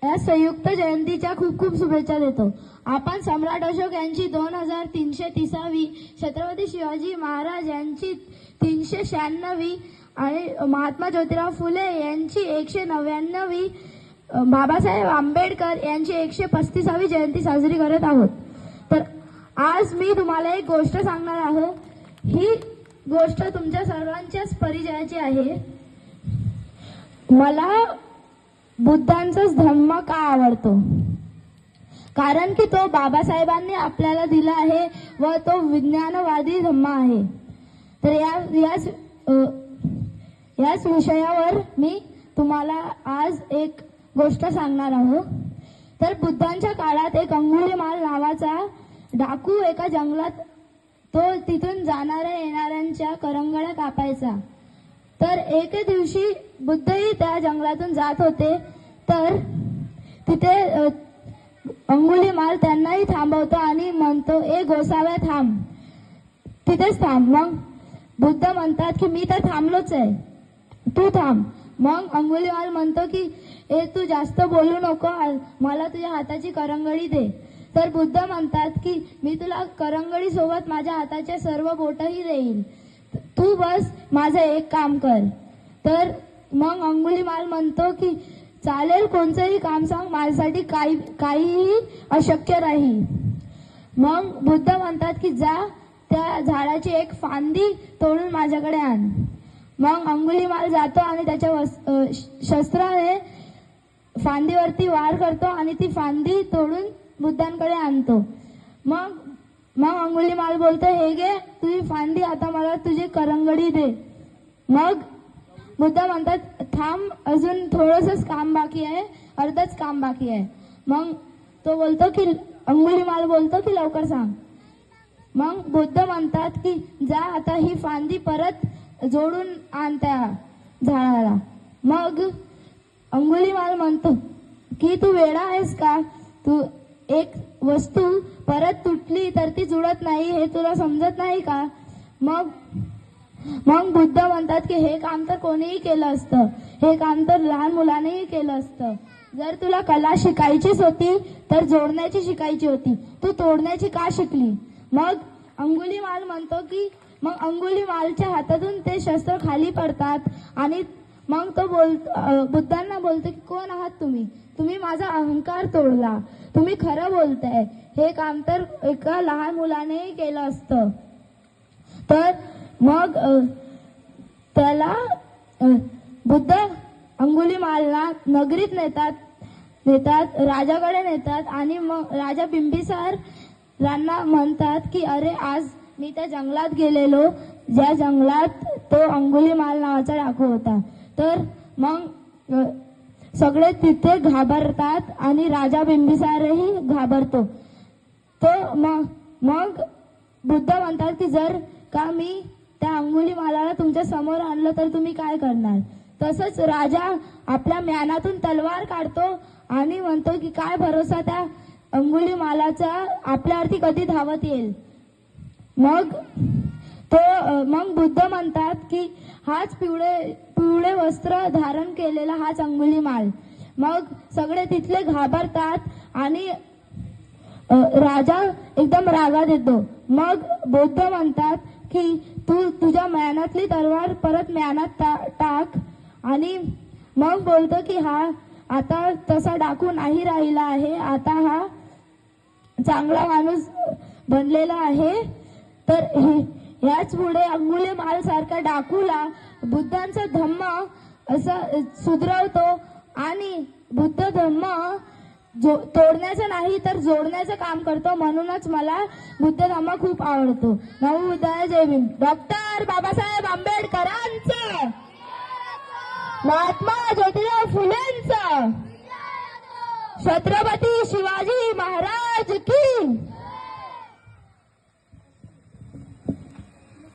या संयुक्त जयंतीच्या खूप खूप शुभेच्छा देतो. आपण सम्राट अशोक यांची 2330वी, छत्रपती शिवाजी महाराज यांची 396वी आणि महात्मा ज्योतिराव फुले यांची 199वी, बाबासाहेब आंबेडकर यांची 135वी जयंती साजरी करत आहोत. तर आज मी तुम्हाला एक गोष्ट सांगणार आहे. ही गोष्ट तुमच्या सर्वांच्याच परिचयाची आहे. मला बुद्धांचाच धम्म का आवडतो, कारण की तो बाबासाहेबांनी आपल्याला दिला आहे व तो विज्ञानवादी धम्म आहे. तर याच विषयावर मी तुम्हाला आज एक गोष्ट सांगणार आहोत. तर बुद्धांच्या काळात एक अंगुलीमाल नावाचा डाकू एका जंगलात तो तिथून जाणाऱ्या येणाऱ्यांच्या करंगळ्या कापायचा. तर एके दिवशी बुद्धही त्या जंगलातून जात होते. तर तिथे अंगुलीमाल त्यांनाही थांबवतो आणि म्हणतो, ए गोसाव्या थांब, तिथेच थांब. मग बुद्ध म्हणतात की मी तर थांबलोच आहे, तू थांब. मग अंगुलीमाल म्हणतो की ए तू जास्त बोलू नको, मला तुझ्या हाताची करंगळी दे. तर बुद्ध म्हणतात की मी तुला करंगळी सोबत माझ्या हाताचे सर्व बोटही देईल, तू बस माझं एक काम कर. तर मग अंगुलीमाल म्हणतो की चालेल, कोणतंही काम सांग, माझ्यासाठी काहीही अशक्य नाही. मग बुद्ध म्हणतात की जा त्या झाडाची एक फांदी तोडून माझ्याकडे आण. मग अंगुलीमाल जातो आणि त्याच्या शस्त्राने फांदीवरती वार करतो आणि ती फांदी तोडून बुद्धांकडे आणतो. मग अंगुलीमाल बोलतो, हे घे तुझी फांदी, आता मला तुझी करंगळी दे. मग बुद्ध म्हणतात, थांब, अजून थोडंसंच काम बाकी आहे, अर्धच काम बाकी आहे. मग तो बोलतो की अंगुलीमाल बोलतो की लवकर सांग. मग बुद्ध म्हणतात की जा आता ही फांदी परत जोडून आण त्या झाडाला. मग अंगुलीमाल म्हणतो की तू वेडा आहेस का, तू एक वस्तू परत तुटली तर ती जुळत नाही, हे तुला समजत नाही का. मग बुद्ध म्हणतात की हे काम तर कोणीही केलं असतं, हे काम तर लहान मुलांनीही केलं असतं. जर तुला कला शिकायचीच होती तर जोडण्याची शिकायची होती, तू तोडण्याची का शिकली. मग अंगुलीमाल म्हणतो की मग अंगुलीमालच्या हातातून ते शस्त्र खाली पडतात आणि मग तो बुद्धांना बोलतो की कोण आहात तुम्ही, तुम्ही माझा अहंकार तोडला, तुम्ही खरं बोलताय, हे काम तर एका लहान मुलानेही केलं असतं. तर मग त्याला बुद्ध अंगुलीमालला नगरीत नेतात, राजाकडे नेतात आणि मग राजा बिंबिसारांना म्हणतात की अरे आज मी त्या जंगलात गेलेलो, ज्या जंगलात तो अंगुलीमाल नावाचा डाकू होता. तर मग सगळे तिथे घाबरतात आणि राजा बिंबिसारही घाबरतो. तो मग बुद्ध म्हणतात की जर का मी त्या अंगुलीमालाला तुमच्या समोर आणलं तर तुम्ही काय करणार. तसंच राजा आपल्या म्यानातून तलवार काढतो आणि म्हणतो की काय भरोसा त्या अंगुलीमालाचा आपल्यावरती कधी धावत येईल. मग बुद्ध म्हणतात की हाच पिवळे वस्त्र धारण केलेला हाच अंगुलीमाल. मग सगळे तिथले घाबरतात आणि राजा एकदम रागात येतो. मग बुद्ध म्हणतात की तू तुझ्या म्यानातली तलवार परत म्यानात टाक. आणि मग बोलतो की हा आता तसा डाकू नाही राहिला आहे, आता हा चांगला माणूस बनलेला आहे. तर याच पुढे अंगुलीमाल सारखा डाकूला बुद्धांचा धम्म असं सुधरवतो आणि बुद्ध धम्म तोडण्याचं नाही तर जोडण्याचं काम करतो. म्हणूनच मला बुद्ध धम्म खूप आवडतो. नमो बुद्धाय, जय भीम. डॉक्टर बाबासाहेब आंबेडकरांचं, महात्मा ज्योतिराव फुलेंचं, छत्रपती शिवाजी महाराज की